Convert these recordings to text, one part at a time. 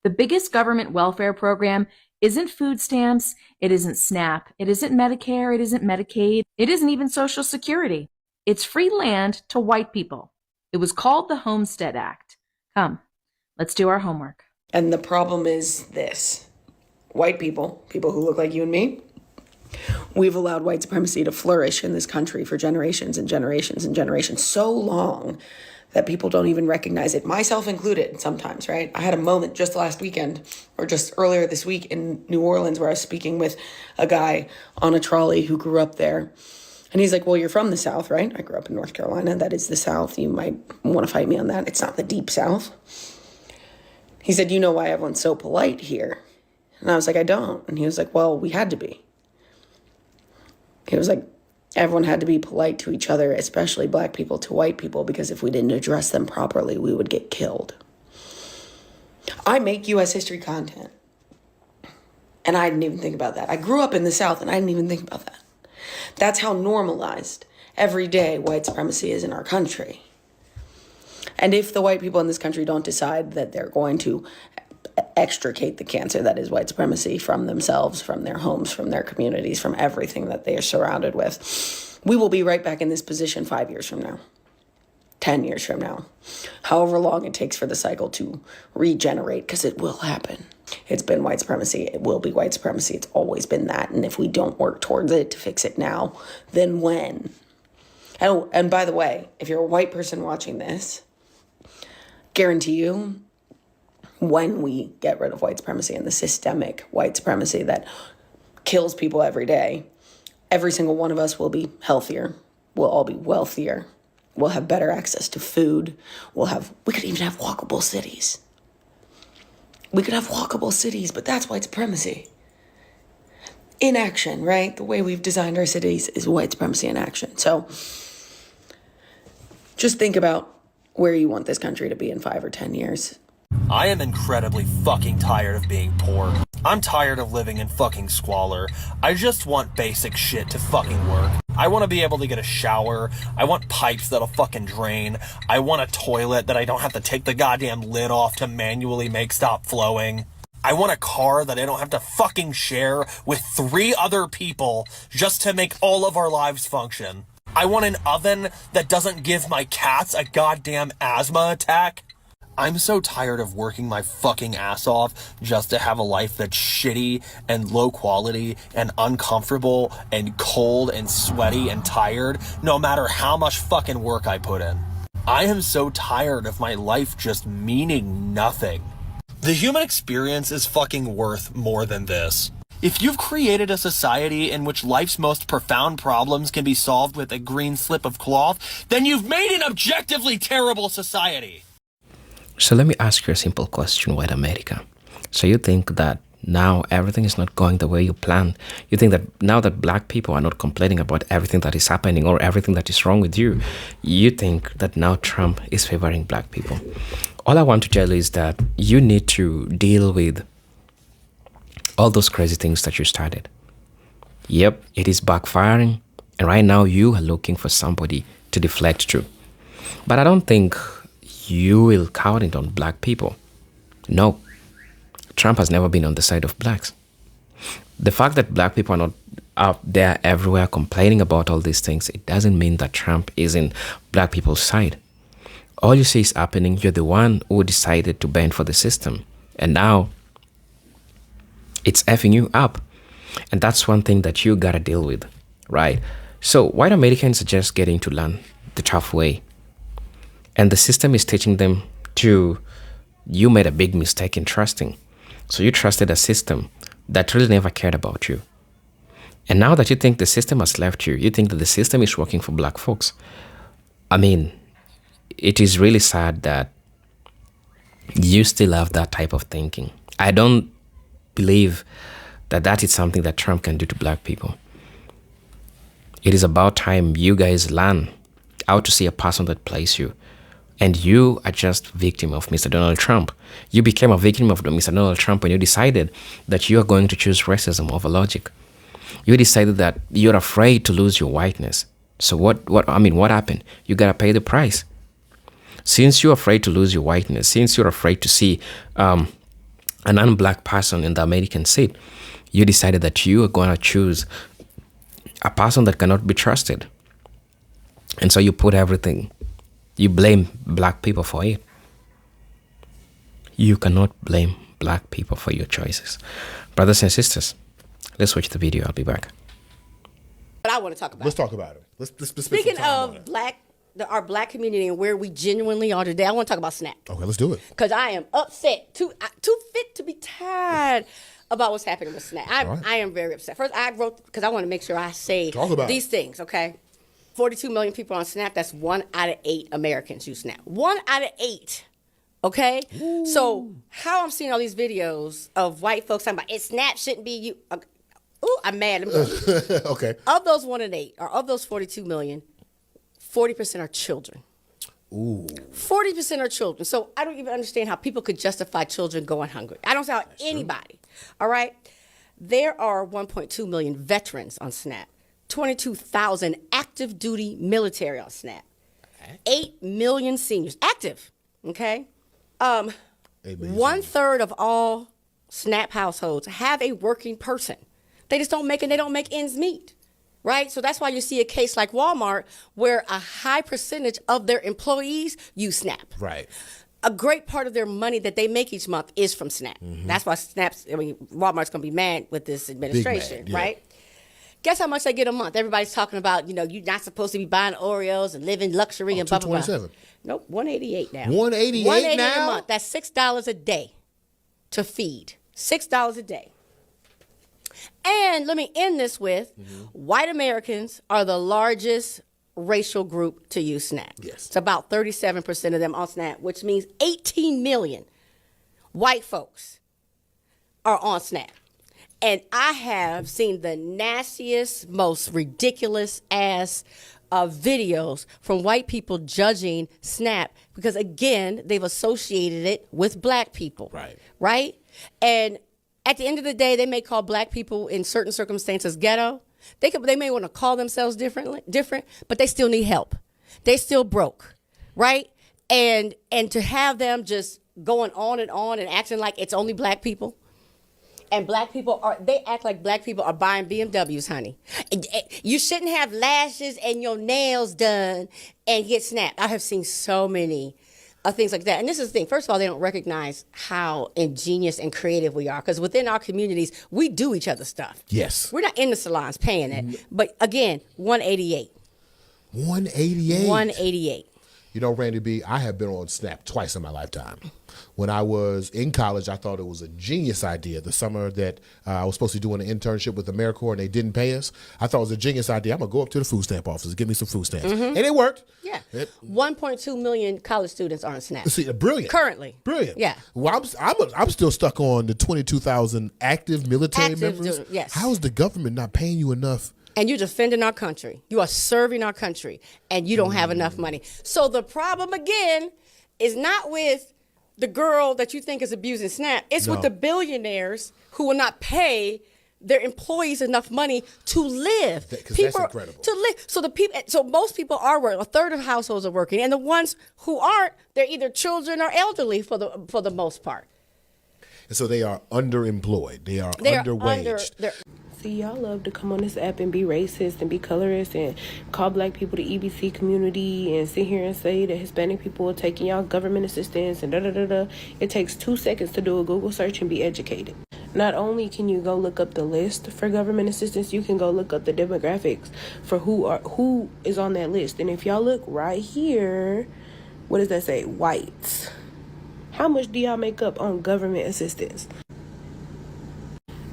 The biggest government welfare program isn't food stamps, it isn't SNAP, it isn't Medicare, it isn't Medicaid, it isn't even Social Security. It's free land to white people. It was called the Homestead Act. Come, let's do our homework. And the problem is this. White people who look like you and me, we've allowed white supremacy to flourish in this country for generations and generations and generations, so long that people don't even recognize it, myself included sometimes, right? I had a moment just last weekend, or just earlier this week in New Orleans, where I was speaking with a guy on a trolley who grew up there. And he's like, well, you're from the South, right? I grew up in North Carolina. That is the South. You might want to fight me on that. It's not the deep South. He said, you know why everyone's so polite here? And I was like, I don't. And he was like, well, we had to be. He was like, everyone had to be polite to each other, especially black people to white people, because if we didn't address them properly, we would get killed. I make U.S. history content, and I didn't even think about that. I grew up in the South, and I didn't even think about that. That's how normalized every day white supremacy is in our country. And if the white people in this country don't decide that they're going to extricate the cancer that is white supremacy from themselves, from their homes, from their communities, from everything that they are surrounded with, we will be right back in this position 5 years from now, 10 years from now, however long it takes for the cycle to regenerate, because it will happen. It's been white supremacy. It will be white supremacy. It's always been that. And if we don't work towards it to fix it now, then when? Oh, and by the way, if you're a white person watching this, guarantee you, when we get rid of white supremacy and the systemic white supremacy that kills people every day, every single one of us will be healthier. We'll all be wealthier. We'll have better access to food. We could even have walkable cities. We could have walkable cities, but that's white supremacy in action, right? The way we've designed our cities is white supremacy in action. So just think about where you want this country to be in 5 or 10 years. I am incredibly fucking tired of being poor. I'm tired of living in fucking squalor. I just want basic shit to fucking work. I want to be able to get a shower. I want pipes that'll fucking drain. I want a toilet that I don't have to take the goddamn lid off to manually make stop flowing. I want a car that I don't have to fucking share with 3 other people just to make all of our lives function. I want an oven that doesn't give my cats a goddamn asthma attack. I'm so tired of working my fucking ass off just to have a life that's shitty and low quality and uncomfortable and cold and sweaty and tired, no matter how much fucking work I put in. I am so tired of my life just meaning nothing. The human experience is fucking worth more than this. If you've created a society in which life's most profound problems can be solved with a green slip of cloth, then you've made an objectively terrible society. So let me ask you a simple question, white America. So you think that now everything is not going the way you planned? You think that now that black people are not complaining about everything that is happening or everything that is wrong with you, you think that now Trump is favoring black people? All I want to tell you is that you need to deal with all those crazy things that you started. Yep, it is backfiring. And right now you are looking for somebody to deflect to. But I don't think you will count it on black people. No, Trump has never been on the side of blacks. The fact that black people are not out there everywhere complaining about all these things, it doesn't mean that Trump is in black people's side. All you see is happening. You're the one who decided to bend for the system. And now it's effing you up. And that's one thing that you gotta deal with, right? So white Americans are just getting to learn the tough way. And the system is teaching them you made a big mistake in trusting. So you trusted a system that really never cared about you. And now that you think the system has left you, you think that the system is working for black folks. I mean, it is really sad that you still have that type of thinking. I don't believe that that is something that Trump can do to black people. It is about time you guys learn how to see a person that plays you. And you are just victim of Mr. Donald Trump. You became a victim of Mr. Donald Trump when you decided that you are going to choose racism over logic. You decided that you're afraid to lose your whiteness. So what happened? You gotta pay the price. Since you're afraid to lose your whiteness, since you're afraid to see a non-black person in the American seat, you decided that you are going to choose a person that cannot be trusted. And so you put everything, you blame black people for it. You cannot blame black people for your choices. Brothers and sisters, let's watch the video. I'll be back. But I want to talk about. Let's talk about it. Let's spend Speaking some time on of it. our black community and where we genuinely are today, I want to talk about SNAP. Okay, let's do it. Because I am upset, too fit to be tired about what's happening with SNAP. I am very upset. First, I wrote, because I want to make sure I say these things, okay? 42 million people on SNAP, that's 1 out of 8 Americans use SNAP. 1 out of 8, okay? Ooh. So how I'm seeing all these videos of white folks talking about, SNAP shouldn't be you. Ooh, I'm mad. Okay. Of those 1 in 8, or of those 42 million, 40% are children. Ooh. 40% are children. So I don't even understand how people could justify children going hungry. I don't see how anybody. All right. There are 1.2 million veterans on SNAP, 22,000 active duty military on SNAP, 8 million seniors active. Okay. 1/3 of all SNAP households have a working person. They just don't make ends meet. Right? So that's why you see a case like Walmart where a high percentage of their employees use SNAP. Right. A great part of their money that they make each month is from SNAP. Mm-hmm. That's why Walmart's going to be mad with this administration, right? Guess how much they get a month? Everybody's talking about, you're not supposed to be buying Oreos and living luxury and blah, blah, blah. Nope, $188 now. $188 now? a month. That's $6 a day to feed. $6 a day. And let me end this with, white Americans are the largest racial group to use SNAP. Yes. It's about 37% of them on SNAP, which means 18 million white folks are on SNAP. And I have seen the nastiest, most ridiculous ass videos from white people judging SNAP because, again, they've associated it with black people. Right. Right? And at the end of the day, they may call black people in certain circumstances ghetto. They may want to call themselves different, but they still need help. They still broke, right? And to have them just going on and acting like it's only black people. And they act like black people are buying BMWs, honey. You shouldn't have lashes and your nails done and get SNAP. I have seen so many things like that. And this is the thing. First of all, they don't recognize how ingenious and creative we are. Because within our communities, we do each other stuff. Yes. We're not in the salons paying it. But again, 188. 188. 188. Randy B., I have been on SNAP twice in my lifetime. When I was in college, I thought it was a genius idea. The summer that I was supposed to do an internship with AmeriCorps and they didn't pay us, I thought it was a genius idea. I'm going to go up to the food stamp office and give me some food stamps. And it worked. Yeah. 1.2 million college students are on SNAP. See, brilliant. Currently. Brilliant. Yeah. Well, I'm still stuck on the 22,000 active military members. Yes. How is the government not paying you enough? And you're defending our country. You are serving our country, and you don't have enough money. So the problem, again, is not with the girl that you think is abusing SNAP. It's with the billionaires who will not pay their employees enough money to live. Because that's incredible. To live. So most people are working. 1/3 of households are working, and the ones who aren't, they're either children or elderly for the most part. And so they are underemployed. They are underwaged. See, y'all love to come on this app and be racist and be colorist and call black people the EBC community and sit here and say that Hispanic people are taking y'all government assistance and da-da-da-da. It takes 2 seconds to do a Google search and be educated. Not only can you go look up the list for government assistance, you can go look up the demographics for who is on that list. And if y'all look right here, what does that say? Whites. How much do y'all make up on government assistance?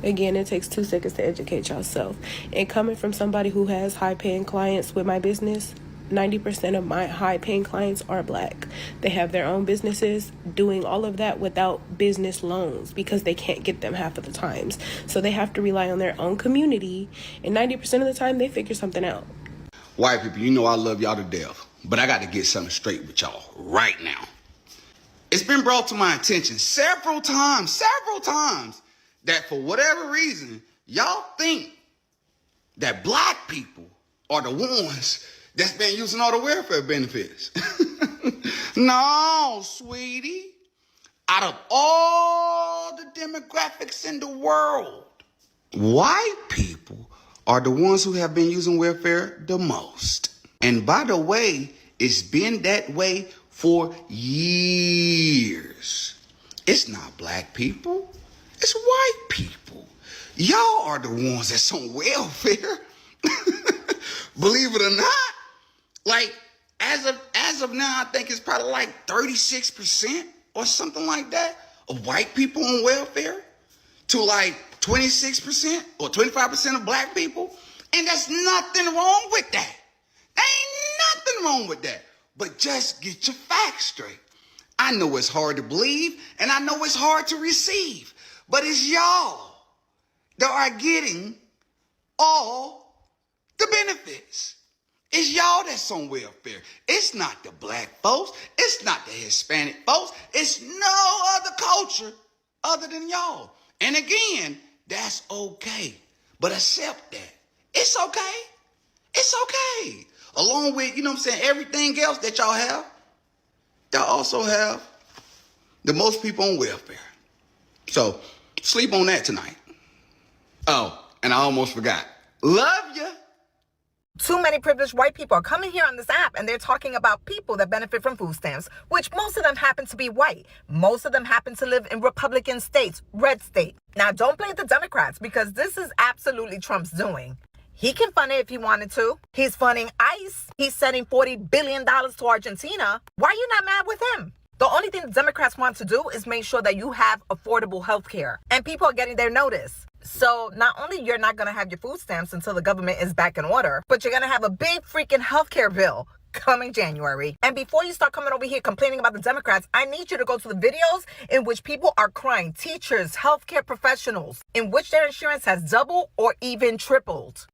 Again, it takes 2 seconds to educate yourself. And coming from somebody who has high-paying clients with my business, 90% of my high-paying clients are black. They have their own businesses doing all of that without business loans because they can't get them half of the times. So they have to rely on their own community, and 90% of the time, they figure something out. White people, I love y'all to death, but I got to get something straight with y'all right now. It's been brought to my attention several times, that for whatever reason, y'all think that black people are the ones that's been using all the welfare benefits. No, sweetie. Out of all the demographics in the world, white people are the ones who have been using welfare the most. And by the way, it's been that way for years. It's not black people, it's white people. Y'all are the ones that's on welfare. Believe it or not. Like, as of now, I think it's probably like 36% or something like that of white people on welfare to like 26% or 25% of black people. And there's nothing wrong with that. There ain't nothing wrong with that. But just get your facts straight. I know it's hard to believe and I know it's hard to receive, but it's y'all that are getting all the benefits. It's y'all that's on welfare. It's not the black folks. It's not the Hispanic folks. It's no other culture other than y'all. And again, that's okay. But accept that. It's okay. It's okay. Along with, you know what I'm saying, everything else that y'all have, y'all also have the most people on welfare. So sleep on that tonight. Oh, and I almost forgot. Love ya. Too many privileged white people are coming here on this app and they're talking about people that benefit from food stamps, which most of them happen to be white. Most of them happen to live in Republican states, red state. Now, don't blame the Democrats because this is absolutely Trump's doing. He can fund it if he wanted to. He's funding ICE. He's sending $40 billion to Argentina. Why are you not mad with him? The only thing the Democrats want to do is make sure that you have affordable health care and people are getting their notice. So not only you're not going to have your food stamps until the government is back in order, but you're going to have a big freaking healthcare bill coming January. And before you start coming over here complaining about the Democrats, I need you to go to the videos in which people are crying, teachers, healthcare professionals, in which their insurance has doubled or even tripled.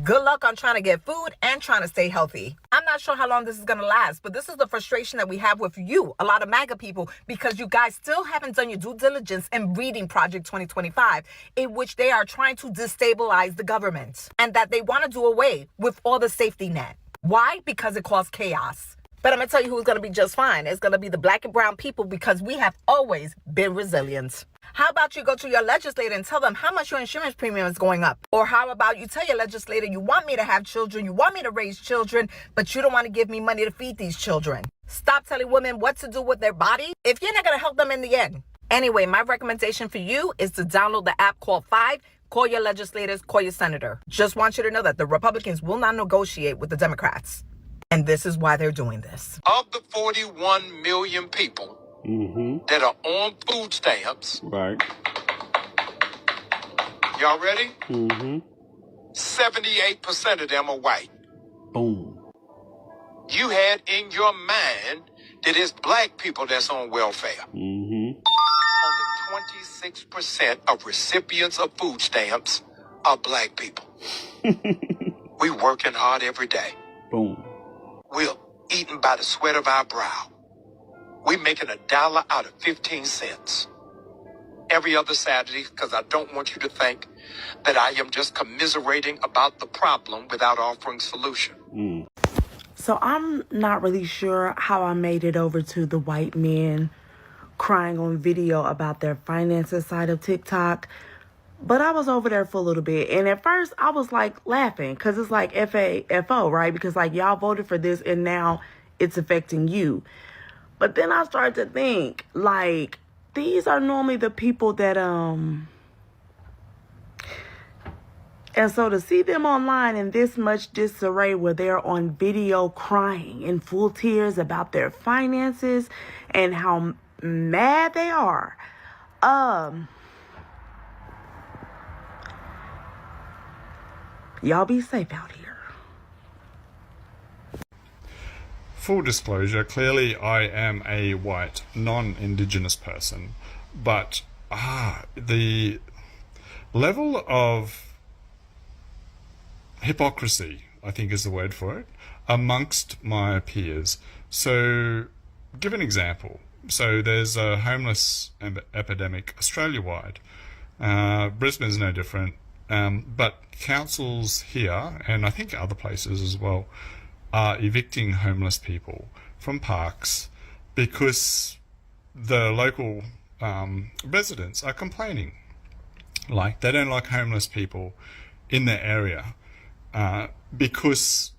Good luck on trying to get food and trying to stay healthy. I'm not sure how long this is going to last, but this is the frustration that we have with you, a lot of MAGA people, because you guys still haven't done your due diligence in reading Project 2025, in which they are trying to destabilize the government and that they want to do away with all the safety net. Why? Because it caused chaos. But I'm going to tell you who's going to be just fine. It's going to be the black and brown people because we have always been resilient. How about you go to your legislator and tell them how much your insurance premium is going up? Or how about you tell your legislator you want me to have children, you want me to raise children, but you don't want to give me money to feed these children. Stop telling women what to do with their body if you're not going to help them in the end. Anyway, my recommendation for you is to download the app called Five. Call your legislators, call your senator. Just want you to know that the Republicans will not negotiate with the Democrats. And this is why they're doing this. Of the 41 million people that are on food stamps, Right. y'all ready? 78% of them are white. Boom. You had in your mind that it's black people that's on welfare. Only 26% of recipients of food stamps are black people. We working hard every day. Boom. We're eating by the sweat of our brow. We're making $1 out of 15 cents every other Saturday because I don't want you to think that I am just commiserating about the problem without offering solution. So I'm not really sure how I made it over to the white men crying on video about their finances side of TikTok. But I was over there for a little bit. And at first I was like laughing because it's like FAFO, right? Because like y'all voted for this and now it's affecting you. But then I started to think like these are normally the people that and so to see them online in this much disarray where they're on video crying in full tears about their finances and how mad they are. Y'all be safe out here. Full disclosure, clearly I am a white, non-Indigenous person, but the level of hypocrisy, I think is the word for it, amongst my peers. So, give an example. So there's a homeless epidemic Australia-wide. Brisbane's no different. But councils here, and I think other places as well, are evicting homeless people from parks because the local residents are complaining. Like, they don't like homeless people in their area because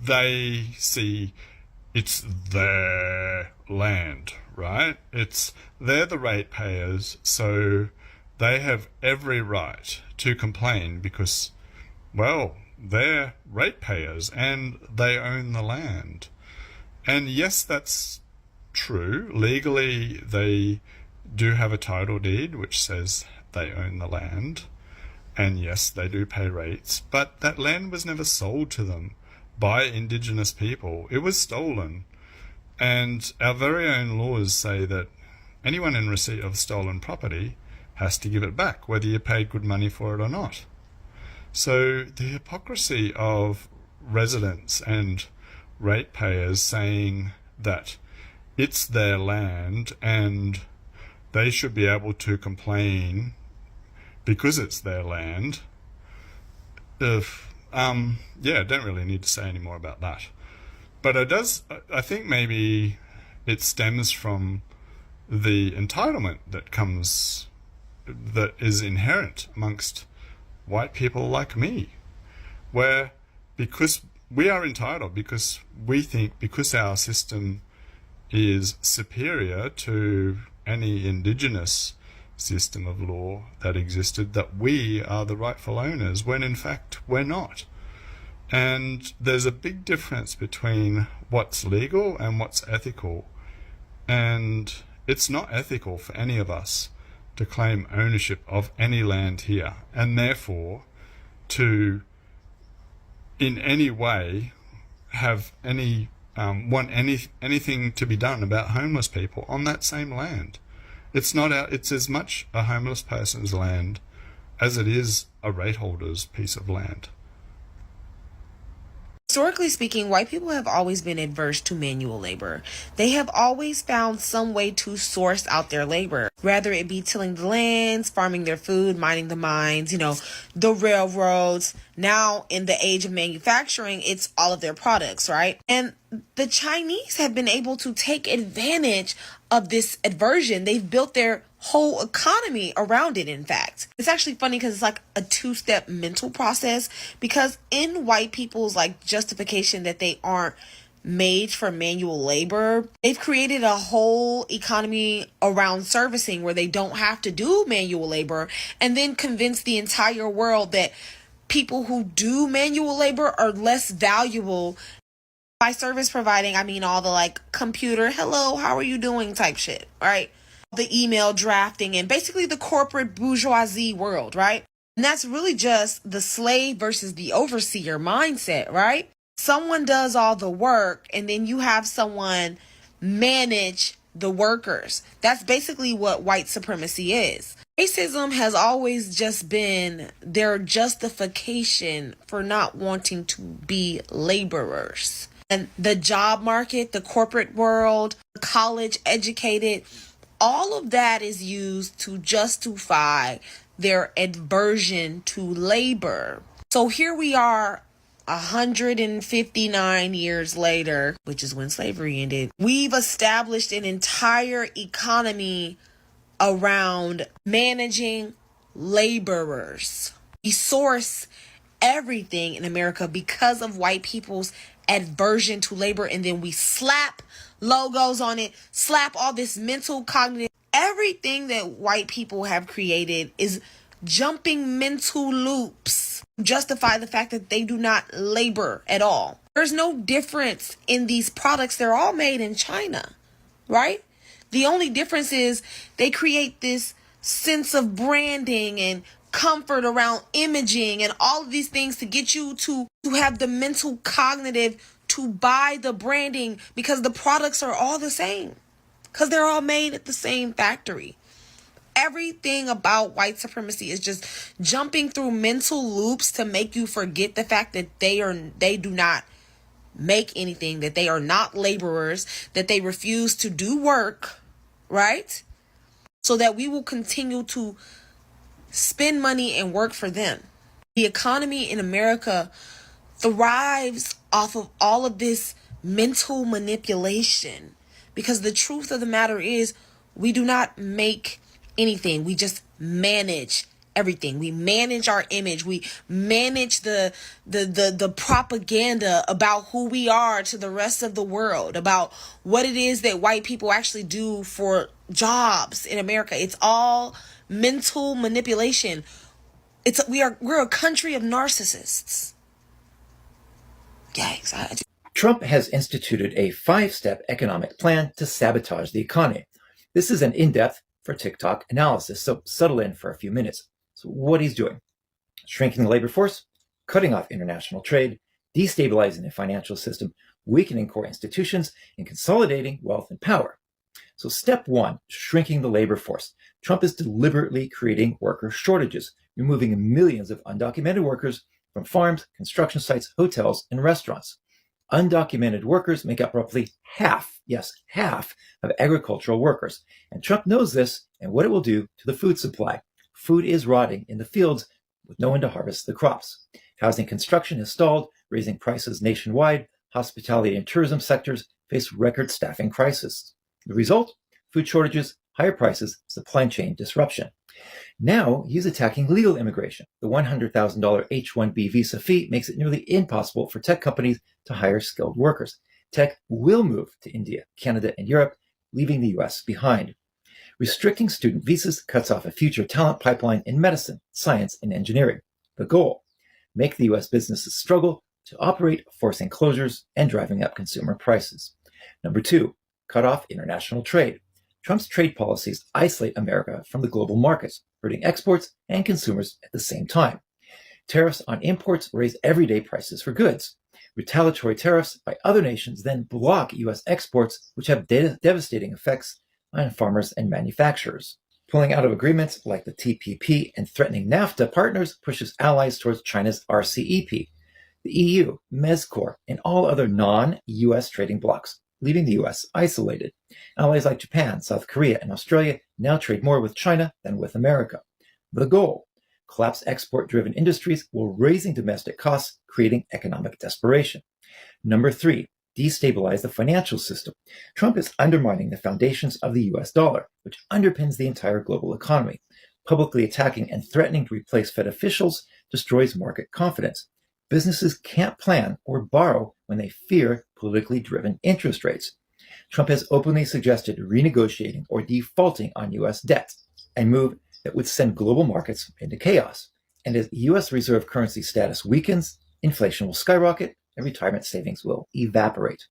they see it's their land, right? They're the ratepayers, so they have every right to complain because, well, they're ratepayers and they own the land. And yes, that's true. Legally, they do have a title deed which says they own the land. And yes, they do pay rates, but that land was never sold to them by Indigenous people. It was stolen. And our very own laws say that anyone in receipt of stolen property has to give it back, whether you paid good money for it or not. So the hypocrisy of residents and ratepayers saying that it's their land and they should be able to complain because it's their land. Don't really need to say any more about that. But I think maybe it stems from the entitlement that is inherent amongst white people like me, where because we are entitled, because we think because our system is superior to any Indigenous system of law that existed, that we are the rightful owners, when in fact we're not. And there's a big difference between what's legal and what's ethical. And it's not ethical for any of us to claim ownership of any land here, and therefore to in any way have want anything to be done about homeless people on that same land. It's as much a homeless person's land as it is a rate holder's piece of land. Historically speaking, white people have always been adverse to manual labor. They have always found some way to source out their labor, whether it be tilling the lands, farming their food, mining the mines, the railroads. Now, in the age of manufacturing, it's all of their products, right? And the Chinese have been able to take advantage of this aversion. They've built their whole economy around it, in fact. It's actually funny because it's like a two-step mental process, because in white people's justification that they aren't made for manual labor, they've created a whole economy around servicing where they don't have to do manual labor, and then convince the entire world that people who do manual labor are less valuable. By service providing, I mean all the computer, hello, how are you doing type shit, right? The email drafting and basically the corporate bourgeoisie world, right? And that's really just the slave versus the overseer mindset, right? Someone does all the work and then you have someone manage the workers. That's basically what white supremacy is. Racism has always just been their justification for not wanting to be laborers. And the job market, the corporate world, the college educated, all of that is used to justify their aversion to labor. So here we are 159 years later, which is when slavery ended. We've established an entire economy around managing laborers. We source everything in America because of white people's aversion to labor, and then we slap logos on it, slap all this mental cognitive, everything that white people have created is jumping mental loops to justify the fact that they do not labor at all. There's no difference in these products. They're all made in China, right? The only difference is they create this sense of branding and comfort around imaging and all of these things to get you to have the mental cognitive to buy the branding, because the products are all the same, because they're all made at the same factory. Everything about white supremacy is just jumping through mental loops to make you forget the fact that they do not make anything, that they are not laborers, that they refuse to do work, right? So that we will continue to spend money and work for them. The economy in America thrives off of all of this mental manipulation, because the truth of the matter is We do not make anything. We just manage everything. We manage our image. We manage the propaganda about who we are to the rest of the world, about what it is that white people actually do for jobs in America. It's all mental manipulation. We're a country of narcissists. Yikes. Trump has instituted a 5-step economic plan to sabotage the economy. This is an in-depth for TikTok analysis, so settle in for a few minutes. So what he's doing: shrinking the labor force, cutting off international trade, destabilizing the financial system, weakening core institutions, and consolidating wealth and power. So step 1, shrinking the labor force. Trump is deliberately creating worker shortages, removing millions of undocumented workers from farms, construction sites, hotels, and restaurants. Undocumented workers make up roughly half, yes, half of agricultural workers. And Trump knows this and what it will do to the food supply. Food is rotting in the fields with no one to harvest the crops. Housing construction has stalled, raising prices nationwide. Hospitality and tourism sectors face record staffing crisis. The result? Food shortages, higher prices, supply chain disruption. Now he's attacking legal immigration. The $100,000 H-1B visa fee makes it nearly impossible for tech companies to hire skilled workers. Tech will move to India, Canada, and Europe, leaving the U.S. behind. Restricting student visas cuts off a future talent pipeline in medicine, science, and engineering. The goal: make the U.S. businesses struggle to operate, forcing closures and driving up consumer prices. Number 2, cut off international trade. Trump's trade policies isolate America from the global markets, hurting exports and consumers at the same time. Tariffs on imports raise everyday prices for goods. Retaliatory tariffs by other nations then block U.S. exports, which have devastating effects on farmers and manufacturers. Pulling out of agreements like the TPP and threatening NAFTA partners pushes allies towards China's RCEP, the EU, MESCOR, and all other non-U.S. trading blocs, leaving the U.S. isolated. Allies like Japan, South Korea, and Australia now trade more with China than with America. The goal: collapse export-driven industries while raising domestic costs, creating economic desperation. Number 3, destabilize the financial system. Trump is undermining the foundations of the U.S. dollar, which underpins the entire global economy. Publicly attacking and threatening to replace Fed officials destroys market confidence. Businesses can't plan or borrow when they fear politically driven interest rates. Trump has openly suggested renegotiating or defaulting on U.S. debt, a move that would send global markets into chaos. And as U.S. reserve currency status weakens, inflation will skyrocket and retirement savings will evaporate.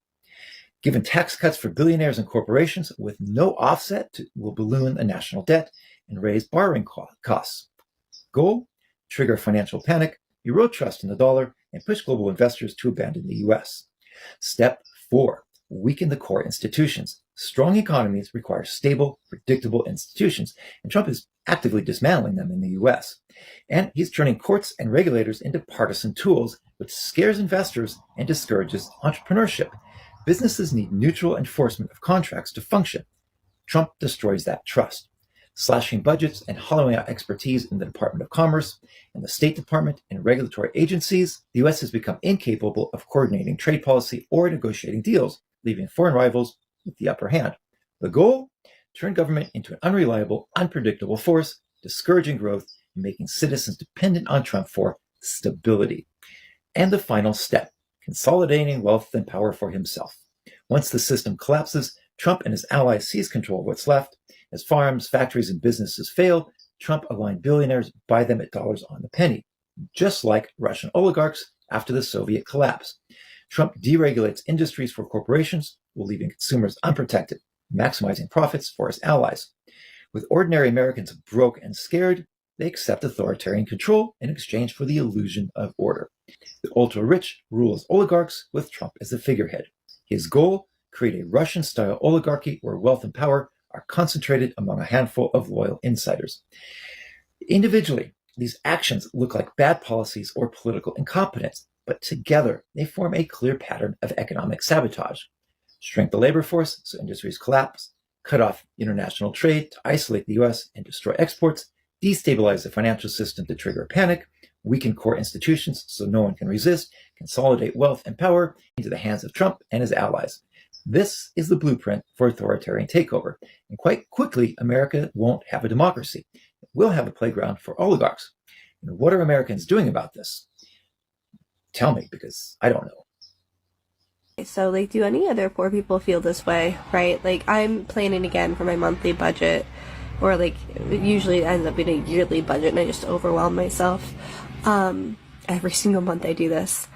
Given tax cuts for billionaires and corporations with no offset will balloon the national debt and raise borrowing costs. Goal: trigger financial panic, erode trust in the dollar, and push global investors to abandon the U.S. Step 4, weaken the core institutions. Strong economies require stable, predictable institutions, and Trump is actively dismantling them in the U.S. And he's turning courts and regulators into partisan tools, which scares investors and discourages entrepreneurship. Businesses need neutral enforcement of contracts to function. Trump destroys that trust. Slashing budgets and hollowing out expertise in the Department of Commerce and the State Department and regulatory agencies, the U.S. has become incapable of coordinating trade policy or negotiating deals, leaving foreign rivals with the upper hand. The goal? Turn government into an unreliable, unpredictable force, discouraging growth and making citizens dependent on Trump for stability. And the final step: consolidating wealth and power for himself. Once the system collapses, Trump and his allies seize control of what's left. As farms, factories, and businesses fail, Trump-aligned billionaires buy them at dollars on the penny, just like Russian oligarchs after the Soviet collapse. Trump deregulates industries for corporations while leaving consumers unprotected, maximizing profits for his allies. With ordinary Americans broke and scared, they accept authoritarian control in exchange for the illusion of order. The ultra-rich rule as oligarchs with Trump as the figurehead. His goal? Create a Russian-style oligarchy where wealth and power are concentrated among a handful of loyal insiders. Individually, these actions look like bad policies or political incompetence, but together they form a clear pattern of economic sabotage. Shrink the labor force so industries collapse, cut off international trade to isolate the U.S. and destroy exports, destabilize the financial system to trigger a panic, weaken core institutions so no one can resist, consolidate wealth and power into the hands of Trump and his allies. This is the blueprint for authoritarian takeover. And quite quickly, America won't have a democracy. It will have a playground for oligarchs. And what are Americans doing about this? Tell me, because I don't know. So, like, do any other poor people feel this way, right? Like, I'm planning again for my monthly budget, or, like, it usually ends up being a yearly budget, and I just overwhelm myself. Every single month I do this.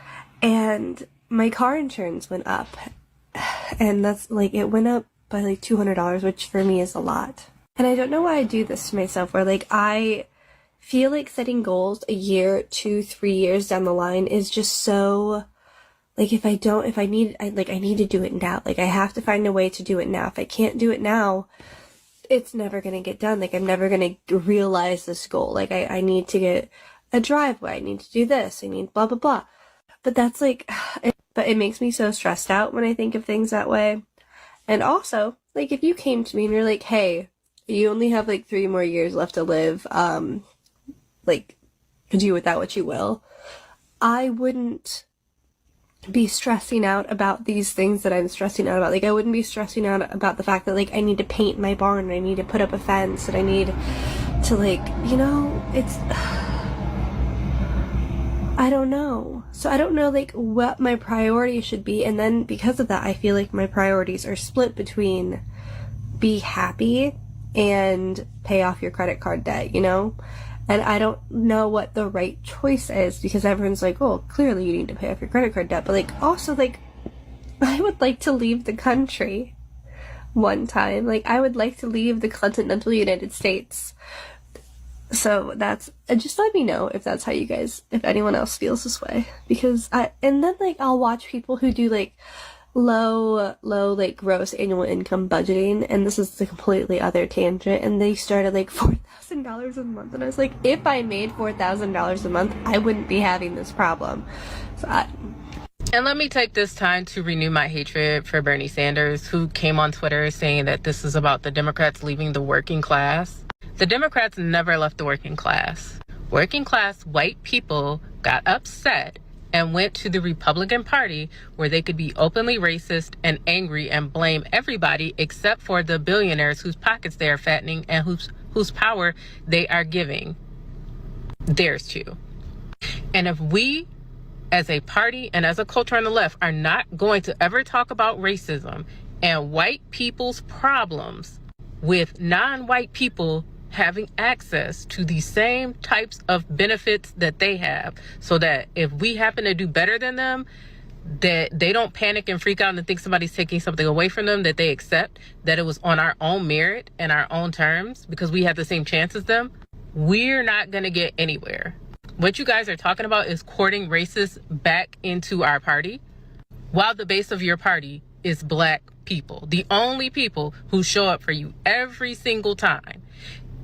And my car insurance went up. And that's, like, it went up by, like, $200, which for me is a lot. And I don't know why I do this to myself, where, like, I feel like setting goals a year, 2, 3 years down the line is just so... Like, I need to do it now. Like, I have to find a way to do it now. If I can't do it now, it's never going to get done. Like, I'm never going to realize this goal. Like, I need to get a driveway. I need to do this. I need blah, blah, blah. But that's like, but it makes me so stressed out when I think of things that way. And also, like, if you came to me and you're like, hey, you only have like 3 more years left to live, like, do with that what you will, I wouldn't be stressing out about these things that I'm stressing out about. Like, I wouldn't be stressing out about the fact that, like, I need to paint my barn, and I need to put up a fence, and I need to, like, you know, it's... I don't know. So I don't know, like, what my priorities should be, and then because of that, I feel like my priorities are split between be happy and pay off your credit card debt, you know? And I don't know what the right choice is, because everyone's like, oh, clearly you need to pay off your credit card debt. But, like, also, like, I would like to leave the country one time. Like, I would like to leave the continental United States. So that's, just let me know if that's how you guys, if anyone else feels this way. Because and then, like, I'll watch people who do, like, low, like, gross annual income budgeting, and this is a completely other tangent, and they started, like, $4,000 a month, and I was like, if I made $4,000 a month, I wouldn't be having this problem. So And let me take this time to renew my hatred for Bernie Sanders, who came on Twitter saying that this is about the Democrats leaving the working class. The Democrats never left the working class. Working class white people got upset and went to the Republican Party, where they could be openly racist and angry and blame everybody except for the billionaires whose pockets they are fattening and whose power they are giving theirs to. And if we, as a party and as a culture on the left, are not going to ever talk about racism and white people's problems with non-white people having access to the same types of benefits that they have, so that if we happen to do better than them, that they don't panic and freak out and think somebody's taking something away from them, that they accept that it was on our own merit and our own terms because we have the same chance as them, we're not going to get anywhere. What you guys are talking about is courting racists back into our party, while the base of your party is black people, the only people who show up for you every single time.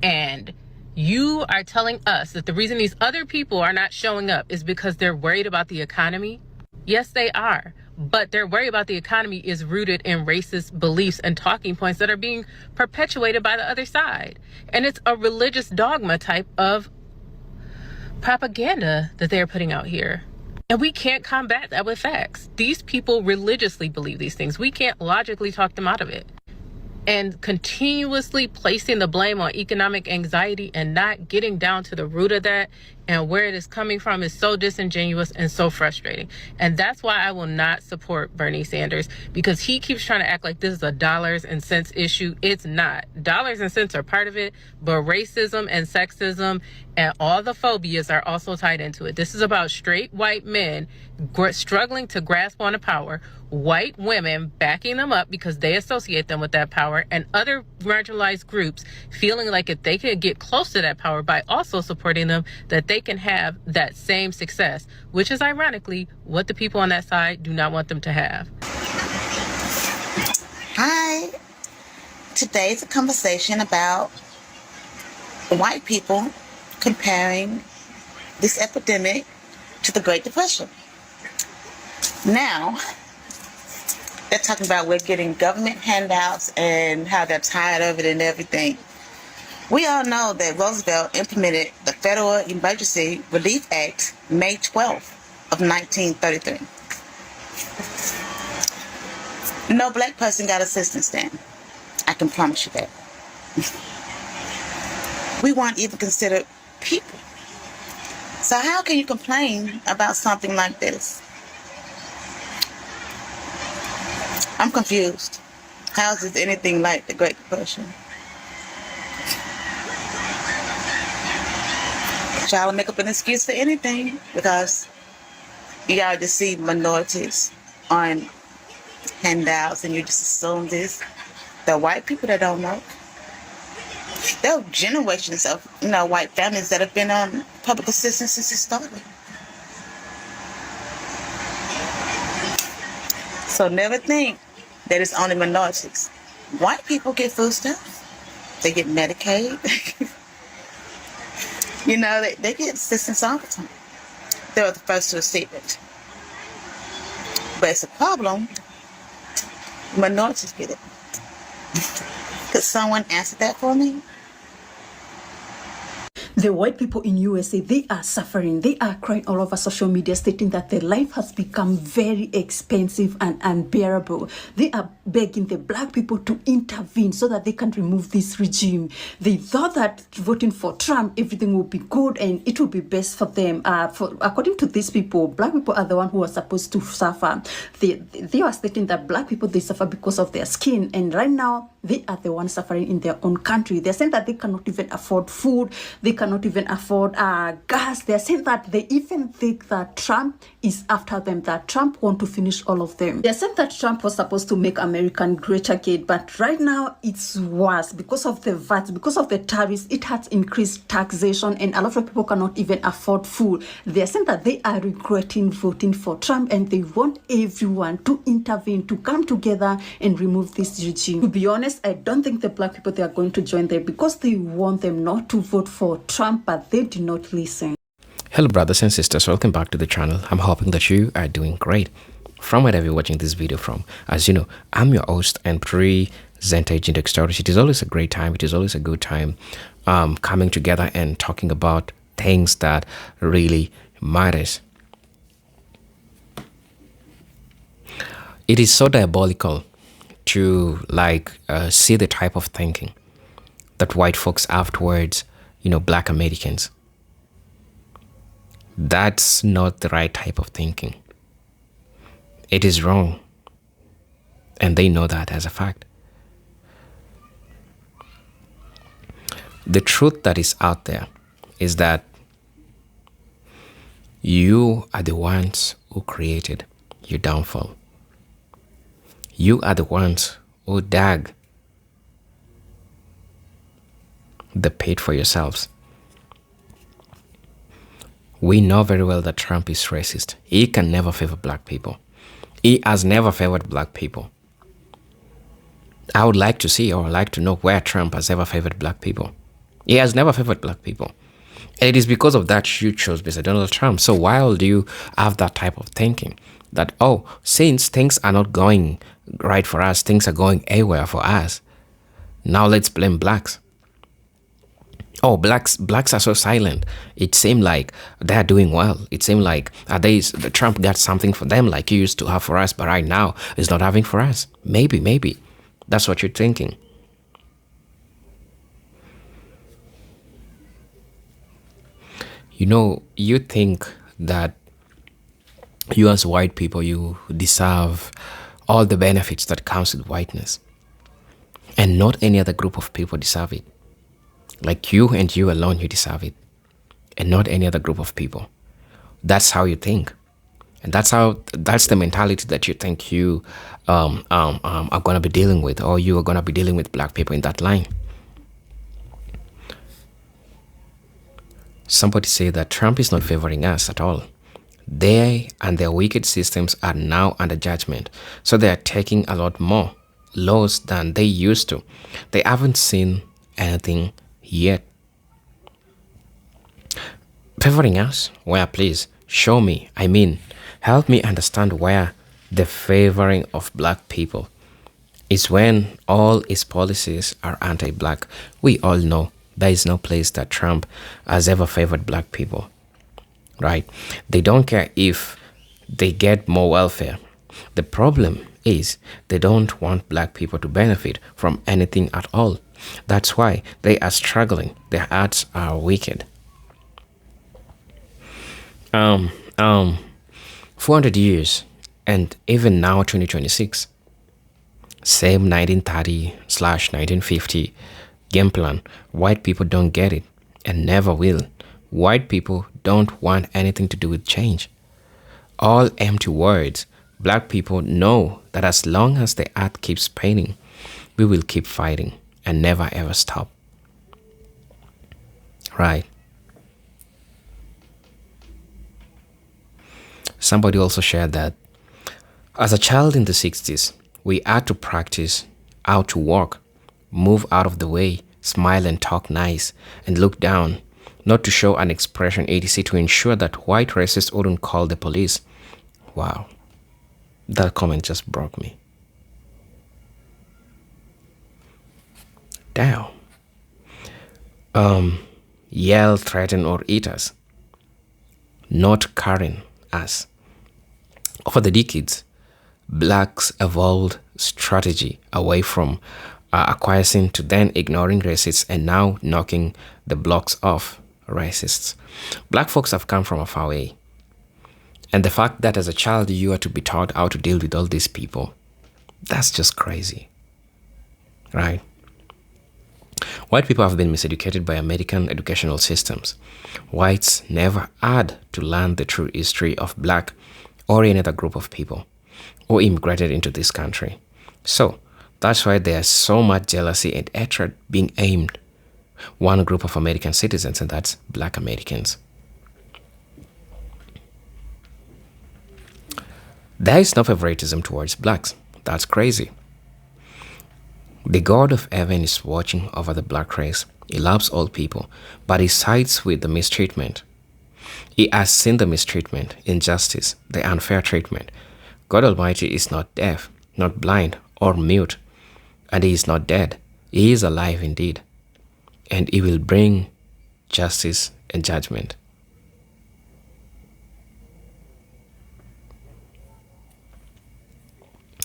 And you are telling us that the reason these other people are not showing up is because they're worried about the economy? Yes, they are. But their worry about the economy is rooted in racist beliefs and talking points that are being perpetuated by the other side. And it's a religious dogma type of propaganda that they're putting out here. And we can't combat that with facts. These people religiously believe these things. We can't logically talk them out of it. And continuously placing the blame on economic anxiety and not getting down to the root of that and where it is coming from is so disingenuous and so frustrating. And that's why I will not support Bernie Sanders, because he keeps trying to act like this is a dollars and cents issue. It's not. Dollars and cents are part of it, but racism and sexism and all the phobias are also tied into it. This is about straight white men struggling to grasp onto power, white women backing them up because they associate them with that power, and other marginalized groups feeling like if they could get close to that power by also supporting them, that they can have that same success, which is ironically what the people on that side do not want them to have. Hi. Today's a conversation about white people comparing this epidemic to the Great Depression. Now, they're talking about we're getting government handouts and how they're tired of it and everything. We all know that Roosevelt implemented the Federal Emergency Relief Act May 12th of 1933. No black person got assistance stamp. I can promise you that. We weren't even considered people. So how can you complain about something like this? I'm confused. How is this anything like the Great Depression? Y'all make up an excuse for anything because y'all just see minorities on handouts and you just assume this. The white people that don't know. There are generations of white families that have been on public assistance since it started. So never think that it's only minorities. White people get food stamps. They get Medicaid. They get assistance all the time. They were the first to receive it. But it's a problem. Minorities get it. Could someone answer that for me? The white people in USA, they are suffering. They are crying all over social media, stating that their life has become very expensive and unbearable. They are begging the black people to intervene so that they can remove this regime. They thought that voting for Trump, everything will be good and it will be best for them. According to these people, black people are the ones who are supposed to suffer. They are stating that black people, they suffer because of their skin. And right now, they are the ones suffering in their own country. They're saying that they cannot even afford food. They cannot even afford gas. They're saying that they even think that Trump is after them, that Trump wants to finish all of them. They're saying that Trump was supposed to make America great again, but right now it's worse because of the VAT, because of the tariffs. It has increased taxation and a lot of people cannot even afford food. They're saying that they are regretting voting for Trump and they want everyone to intervene, to come together and remove this regime. To be honest, I don't think the black people, they are going to join them because they want them not to vote for Trump, but they do not listen. Hello brothers and sisters, welcome back to the channel. I'm hoping that you are doing great. From wherever you're watching this video from, as you know, I'm your host and presenter Agent Extortion. It is always a great time. It is always a good time coming together and talking about things that really matters. It is so diabolical to see the type of thinking that white folks have towards black Americans. That's not the right type of thinking. It is wrong. And they know that as a fact. The truth that is out there is that you are the ones who created your downfall. You are the ones who dug the pit for yourselves. We know very well that Trump is racist. He can never favor black people. He has never favored black people. I would like to see or like to know where Trump has ever favored black people. He has never favored black people. And it is because of that you chose Mr. Donald Trump. So why do you have that type of thinking? That, since things are not going right for us, things are going awry for us, now let's blame blacks. Blacks are so silent. It seemed like they're doing well. It seemed like Trump got something for them like he used to have for us, but right now he's not having for us. Maybe. That's what you're thinking. You think that you as white people, you deserve all the benefits that comes with whiteness. And not any other group of people deserve it. Like you and you alone, you deserve it. And not any other group of people. That's how you think. And that's the mentality that you think you are going to be dealing with, or you are going to be dealing with black people in that line. Somebody say that Trump is not favoring us at all. They and their wicked systems are now under judgment. So they are taking a lot more laws than they used to. They haven't seen anything yet. Favoring us? Where, please? Show me. Help me understand where the favoring of black people is when all his policies are anti-black. We all know there is no place that Trump has ever favored black people, right? They don't care if they get more welfare. The problem is they don't want black people to benefit from anything at all. That's why they are struggling. Their hearts are wicked. 400 years, and even now 2026, same 1930/1950 game plan. White people don't get it and never will. White people don't want anything to do with change. All empty words. Black people know that as long as the earth keeps spinning, we will keep fighting and never ever stop. Right. Somebody also shared that as a child in the 60s, we had to practice how to walk, move out of the way, smile and talk nice, and look down, not to show an expression, etc., to ensure that white racists wouldn't call the police. Wow. That comment just broke me. Damn. Yell, threaten, or eat us. Not carrying us. Over the decades, blacks evolved strategy away from acquiescing to then ignoring racists and now knocking the blocks off racists. Black folks have come from a far way. And the fact that as a child you are to be taught how to deal with all these people, that's just crazy. Right? White people have been miseducated by American educational systems. Whites never had to learn the true history of black or any other group of people who immigrated into this country. So that's why there's so much jealousy and hatred being aimed one group of American citizens, and that's black Americans. There is no favoritism towards blacks. That's crazy. The God of heaven is watching over the black race. He loves all people, but he sides with the mistreatment. He has seen the mistreatment, injustice, the unfair treatment. God Almighty is not deaf, not blind, or mute, and he is not dead. He is alive indeed, and he will bring justice and judgment.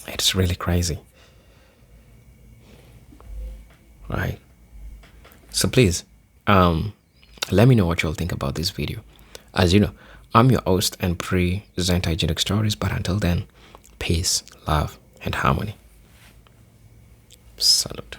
It's really crazy. Right. So please, let me know what you all think about this video. As you know, I'm your host and presenter Hygienic Stories, but until then, peace, love, and harmony. Salute.